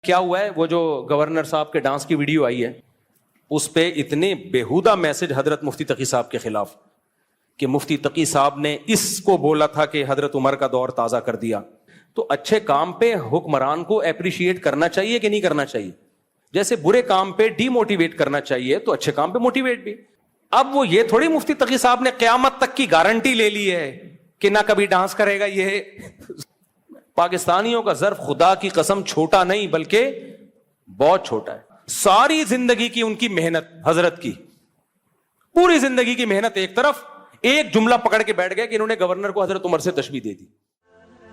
کیا ہوا ہے وہ جو گورنر صاحب کے ڈانس کی ویڈیو آئی ہے اس پہ اتنے بیہودہ میسج حضرت مفتی تقی صاحب کے خلاف کہ مفتی تقی صاحب نے اس کو بولا تھا کہ حضرت عمر کا دور تازہ کر دیا. تو اچھے کام پہ حکمران کو اپریشیٹ کرنا چاہیے کہ نہیں کرنا چاہیے؟ جیسے برے کام پہ ڈی موٹیویٹ کرنا چاہیے تو اچھے کام پہ موٹیویٹ بھی. اب وہ یہ تھوڑی مفتی تقی صاحب نے قیامت تک کی گارنٹی لے لی ہے کہ نہ کبھی ڈانس کرے گا. یہ پاکستانیوں کا ظرف خدا کی قسم چھوٹا نہیں بلکہ بہت چھوٹا ہے. ساری زندگی کی ان کی محنت، حضرت کی پوری زندگی کی محنت ایک طرف، ایک جملہ پکڑ کے بیٹھ گئے کہ انہوں نے گورنر کو حضرت عمر سے تشبیہ دے دی.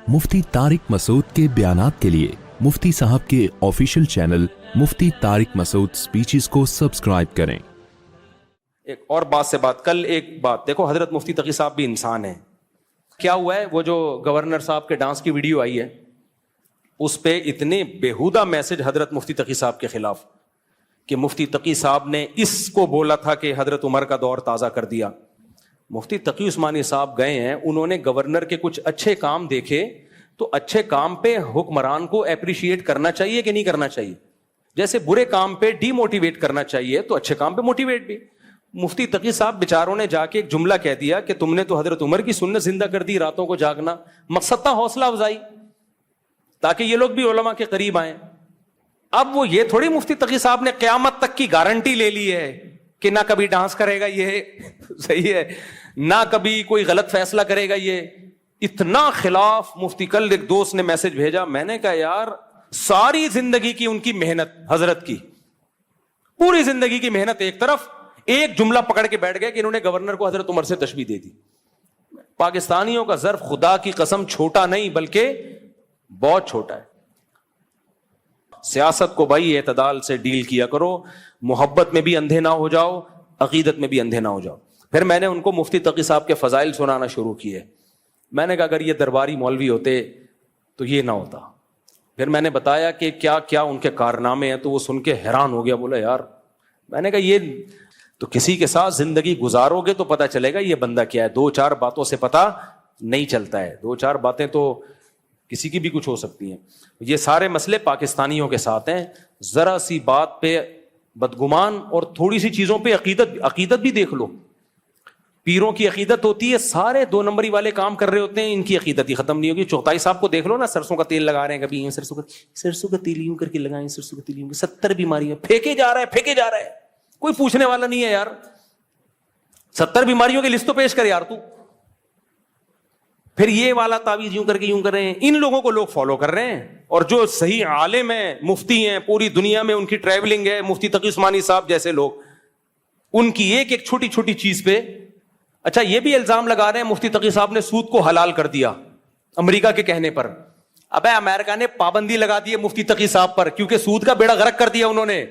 مفتی طارق مسعود کے بیانات کے لیے مفتی صاحب کے آفیشیل چینل مفتی طارق مسعود سپیچز کو سبسکرائب کریں. ایک اور بات سے بات، کل ایک بات دیکھو، حضرت مفتی تقی صاحب بھی انسان ہیں. کیا ہوا ہے وہ جو گورنر صاحب کے ڈانس کی ویڈیو آئی ہے اس پہ اتنے بیہودہ میسج حضرت مفتی تقی صاحب کے خلاف کہ مفتی تقی صاحب نے اس کو بولا تھا کہ حضرت عمر کا دور تازہ کر دیا. مفتی تقی عثمانی صاحب گئے ہیں، انہوں نے گورنر کے کچھ اچھے کام دیکھے تو اچھے کام پہ حکمران کو اپریشیٹ کرنا چاہیے کہ نہیں کرنا چاہیے؟ جیسے برے کام پہ ڈی موٹیویٹ کرنا چاہیے تو اچھے کام پہ موٹیویٹ بھی. مفتی تقی صاحب بیچاروں نے جا کے ایک جملہ کہہ دیا کہ تم نے تو حضرت عمر کی سنت زندہ کر دی، راتوں کو جاگنا. مقصد تھا حوصلہ افزائی تاکہ یہ لوگ بھی علماء کے قریب آئیں. اب وہ یہ تھوڑی مفتی تقی صاحب نے قیامت تک کی گارنٹی لے لی ہے کہ نہ کبھی ڈانس کرے گا، یہ صحیح ہے، نہ کبھی کوئی غلط فیصلہ کرے گا. یہ اتنا خلاف مفتی. کل ایک دوست نے میسج بھیجا، میں نے کہا یار ساری زندگی کی ان کی محنت، حضرت کی پوری زندگی کی محنت ایک طرف، ایک جملہ پکڑ کے بیٹھ گئے کہ انہوں نے گورنر کو حضرت عمر سے تشبیہ دے دی. پاکستانیوں کا ظرف خدا کی قسم چھوٹا نہیں بلکہ بہت چھوٹا ہے. سیاست کو بھائی اعتدال سے ڈیل کیا کرو، محبت میں بھی اندھے نہ ہو جاؤ، عقیدت میں بھی اندھے نہ ہو جاؤ. پھر میں نے ان کو مفتی تقی صاحب کے فضائل سنانا شروع کیے. میں نے کہا اگر یہ درباری مولوی ہوتے تو یہ نہ ہوتا. پھر میں نے بتایا کہ کیا کیا ان کے کارنامے ہیں تو وہ سن کے حیران ہو گیا. بولا یار، میں نے کہا یہ تو کسی کے ساتھ زندگی گزارو گے تو پتا چلے گا یہ بندہ کیا ہے. دو چار باتوں سے پتا نہیں چلتا ہے، دو چار باتیں تو کسی کی بھی کچھ ہو سکتی ہیں. یہ سارے مسئلے پاکستانیوں کے ساتھ ہیں. ذرا سی بات پہ بدگمان اور تھوڑی سی چیزوں پہ عقیدت بھی دیکھ لو. پیروں کی عقیدت ہوتی ہے، سارے دو نمبری والے کام کر رہے ہوتے ہیں، ان کی عقیدت ہی ختم نہیں ہوگی. چوتھائی صاحب کو دیکھ لو نا، سرسوں کا تیل لگا رہے ہیں، کبھی سرسوں کا تیل یوں کر کے لگائیں، سرسوں کا تیل یوں، 70 بیماریاں پھینکے جا رہا ہے، کوئی پوچھنے والا نہیں ہے یار. 70 بیماریوں کی لسٹ تو پیش کر یار تو. پھر یہ والا تعویذ یوں کر کے یوں کر رہے ہیں. ان لوگوں کو لوگ فالو کر رہے ہیں، اور جو صحیح عالم ہیں، مفتی ہیں، پوری دنیا میں ان کی ٹریولنگ ہے، مفتی تقی عثمانی صاحب جیسے لوگ، ان کی ایک ایک چھوٹی چھوٹی چیز پہ. اچھا یہ بھی الزام لگا رہے ہیں مفتی تقی صاحب نے سود کو حلال کر دیا امریکہ کے کہنے پر. ابے امریکہ نے پابندی لگا دی ہے مفتی تقی صاحب پر، کیونکہ سود کا بیڑا غرق کر دیا انہوں نے.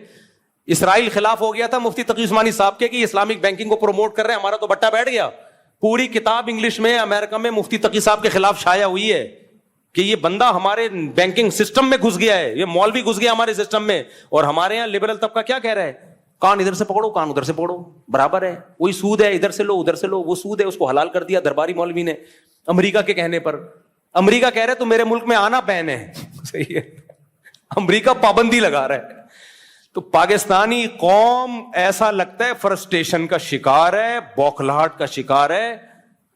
اسرائیل خلاف ہو گیا تھا مفتی تقی عثمانی صاحب کے کہ اسلامک بینکنگ کو پروموٹ کر رہے ہیں، ہمارا تو بٹا بیٹھ گیا. پوری کتاب انگلش میں امریکہ میں مفتی تقی صاحب کے خلاف شائع ہوئی ہے کہ یہ بندہ ہمارے بینکنگ سسٹم میں گھس گیا ہے، یہ مولوی گھس گیا ہمارے سسٹم میں. اور ہمارے یہاں لبرل طبقہ کیا کہہ رہا ہے؟ کان ادھر سے پکڑو، کان ادھر سے پکڑو، برابر ہے، وہی سود ہے، ادھر سے لو ادھر سے لو، وہ سود ہے، اس کو حلال کر دیا درباری مولوی نے امریکہ کے کہنے پر. امریکہ کہہ رہے تو میرے ملک میں آنا بین ہے. صحیح ہے، امریکہ پابندی لگا رہا ہے. تو پاکستانی قوم ایسا لگتا ہے فرسٹریشن کا شکار ہے، بوکھلاہٹ کا شکار ہے.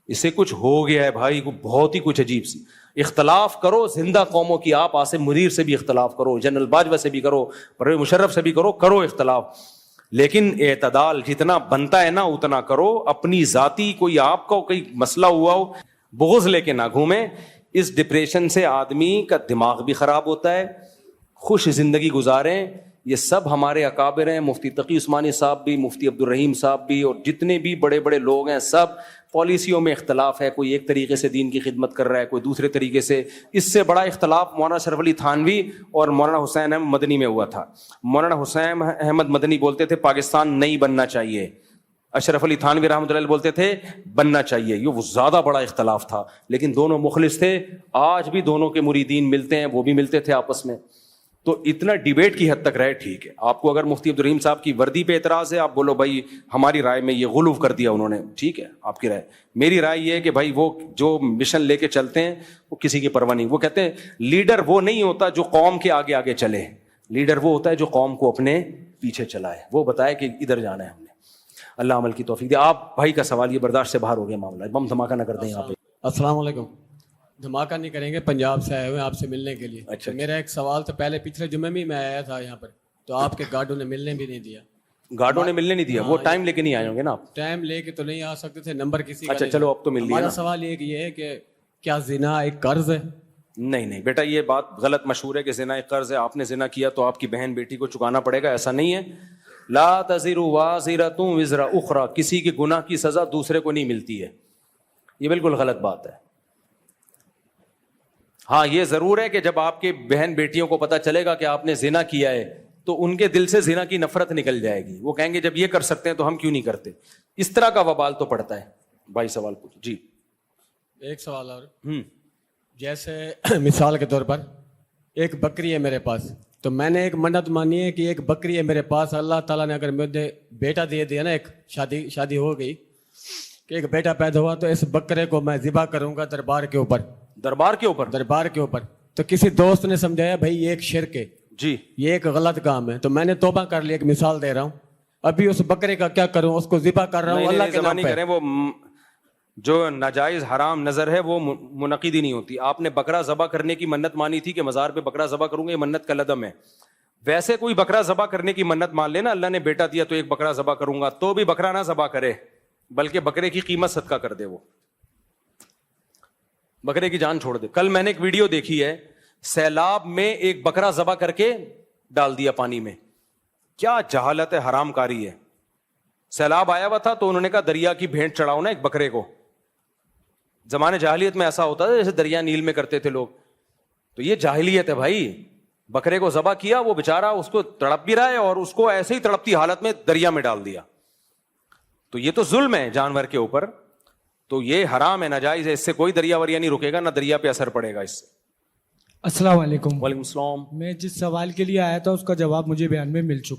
اسے کچھ ہو گیا ہے بھائی، بہت ہی کچھ عجیب سی. اختلاف کرو زندہ قوموں کی، آپ آصم منیر سے بھی اختلاف کرو، جنرل باجوہ سے بھی کرو، پرویز مشرف سے بھی کرو اختلاف، لیکن اعتدال جتنا بنتا ہے نا اتنا کرو. اپنی ذاتی کوئی آپ کا کوئی مسئلہ ہوا ہو، بغض لے کے نہ گھومیں. اس ڈپریشن سے آدمی کا دماغ بھی خراب ہوتا ہے. خوش زندگی گزاریں. یہ سب ہمارے اکابر ہیں، مفتی تقی عثمانی صاحب بھی، مفتی عبدالرحیم صاحب بھی، اور جتنے بھی بڑے بڑے لوگ ہیں سب. پالیسیوں میں اختلاف ہے، کوئی ایک طریقے سے دین کی خدمت کر رہا ہے، کوئی دوسرے طریقے سے. اس سے بڑا اختلاف مولانا شرف علی تھانوی اور مولانا حسین احمد مدنی میں ہوا تھا. مولانا حسین احمد مدنی بولتے تھے پاکستان نہیں بننا چاہیے، اشرف علی تھانوی رحمۃ اللہ بولتے تھے بننا چاہیے. یہ وہ زیادہ بڑا اختلاف تھا، لیکن دونوں مخلص تھے. آج بھی دونوں کے مریدین ملتے ہیں، وہ بھی ملتے تھے آپس میں. تو اتنا ڈیبیٹ کی حد تک رہے، ٹھیک ہے. آپ کو اگر مفتی عبدالرحیم صاحب کی وردی پہ اعتراض ہے، آپ بولو بھائی ہماری رائے میں یہ غلو کر دیا انہوں نے، ٹھیک ہے آپ کی رائے. میری رائے یہ ہے کہ بھائی وہ جو مشن لے کے چلتے ہیں وہ کسی کی پرواہ نہیں. وہ کہتے ہیں لیڈر وہ نہیں ہوتا جو قوم کے آگے آگے چلے، لیڈر وہ ہوتا ہے جو قوم کو اپنے پیچھے چلائے, وہ بتائے کہ ادھر جانا ہے ہم نے. اللہ عمل کی توفیق دے. آپ بھائی کا سوال یہ برداشت سے باہر ہو گیا معاملہ, بم دھماکہ نہ کر دیں یہاں پہ. السلام علیکم. دھماکہ نہیں کریں گے, پنجاب سے آئے ہوئے ہیں آپ سے ملنے کے لیے. اچھا, میرا ایک سوال تھا, پہلے پچھلے جمعے میں آیا تھا یہاں پر, تو آپ کے گارڈوں نے ملنے بھی نہیں دیا. گارڈوں نے ملنے نہیں دیا؟ وہ ٹائم لے کے نہیں آئے ہوں گے نا آپ. ٹائم لے کے تو نہیں آ سکتے تھے, نمبر کسی کا. اچھا چلو اب تو مل لیا. ہمارا سوال یہ ہے کہ کیا زنا ایک قرض ہے؟ نہیں نہیں بیٹا, یہ بات غلط مشہور ہے کہ زنا ایک قرض ہے. آپ نے زنا کیا تو آپ کی بہن بیٹی کو چکانا پڑے گا, ایسا نہیں ہے. لا تزر وازرۃ وزر اخرى, کسی کے گناہ کی سزا دوسرے کو نہیں ملتی ہے, یہ بالکل غلط بات ہے. ہاں یہ ضرور ہے کہ جب آپ کے بہن بیٹیوں کو پتہ چلے گا کہ آپ نے زنا کیا ہے تو ان کے دل سے زنا کی نفرت نکل جائے گی, وہ کہیں گے جب یہ کر سکتے ہیں تو ہم کیوں نہیں کرتے. اس طرح کا وبال تو پڑتا ہے. بھائی سوال پوچھ. جی ایک سوال اور. جیسے مثال کے طور پر ایک بکری ہے میرے پاس, تو میں نے ایک منت مانی ہے کہ ایک بکری ہے میرے پاس, اللہ تعالیٰ نے اگر مجھے بیٹا دے دیا نا, ایک شادی ہو گئی کہ ایک بیٹا پیدا ہوا, تو اس بکرے کو میں ذبح کروں گا دربار کے اوپر. دربار کے اوپر؟ دربار کے اوپر. تو کسی دوست نے سمجھایا بھائی یہ ایک شرک ہے, جی یہ ایک غلط کام ہے, تو میں نے توبہ کر لی. ایک مثال دے رہا ہوں, ابھی اس بکرے کا کیا کروں, اس کو ذبح کر رہا ہوں اللہ کے نام پہ. وہ جو ناجائز حرام نظر ہے وہ منعقد ہی نہیں ہوتی. آپ نے بکرا ذبح کرنے کی منت مانی تھی کہ مزار پہ بکرا ذبح کروں گا, یہ منت کا لدم ہے. ویسے کوئی بکرا ذبح کرنے کی منت مان لینا, اللہ نے بیٹا دیا تو ایک بکرا ذبح کروں گا, تو بھی بکرا نہ ذبح کرے, بلکہ بکرے کی قیمت صدقہ کر دے, وہ بکرے کی جان چھوڑ دے. کل میں نے ایک ویڈیو دیکھی ہے, سیلاب میں ایک بکرا ذبح کر کے ڈال دیا پانی میں. کیا جہالت ہے, حرام کاری ہے. سیلاب آیا ہوا تھا تو انہوں نے کہا دریا کی بھینٹ چڑھاؤ نا ایک بکرے کو. زمانے جاہلیت میں ایسا ہوتا تھا جیسے دریا نیل میں کرتے تھے لوگ, تو یہ جاہلیت ہے بھائی. بکرے کو ذبح کیا, وہ بےچارا اس کو تڑپ بھی رہا ہے اور اس کو ایسے ہی تڑپتی حالت میں دریا میں ڈال دیا. تو یہ تو ظلم ہے جانور کے اوپر, تو یہ حرام ہے, ناجائز ہے. اس سے کوئی دریا وریا نہیں رکے گا, نہ دریا پہ اثر پڑے گا اس سے. السلام علیکم. وعلیکم السلام. میں جس سوال کے لیے آیا تھا اس کا جواب مجھے بیان میں مل چکا.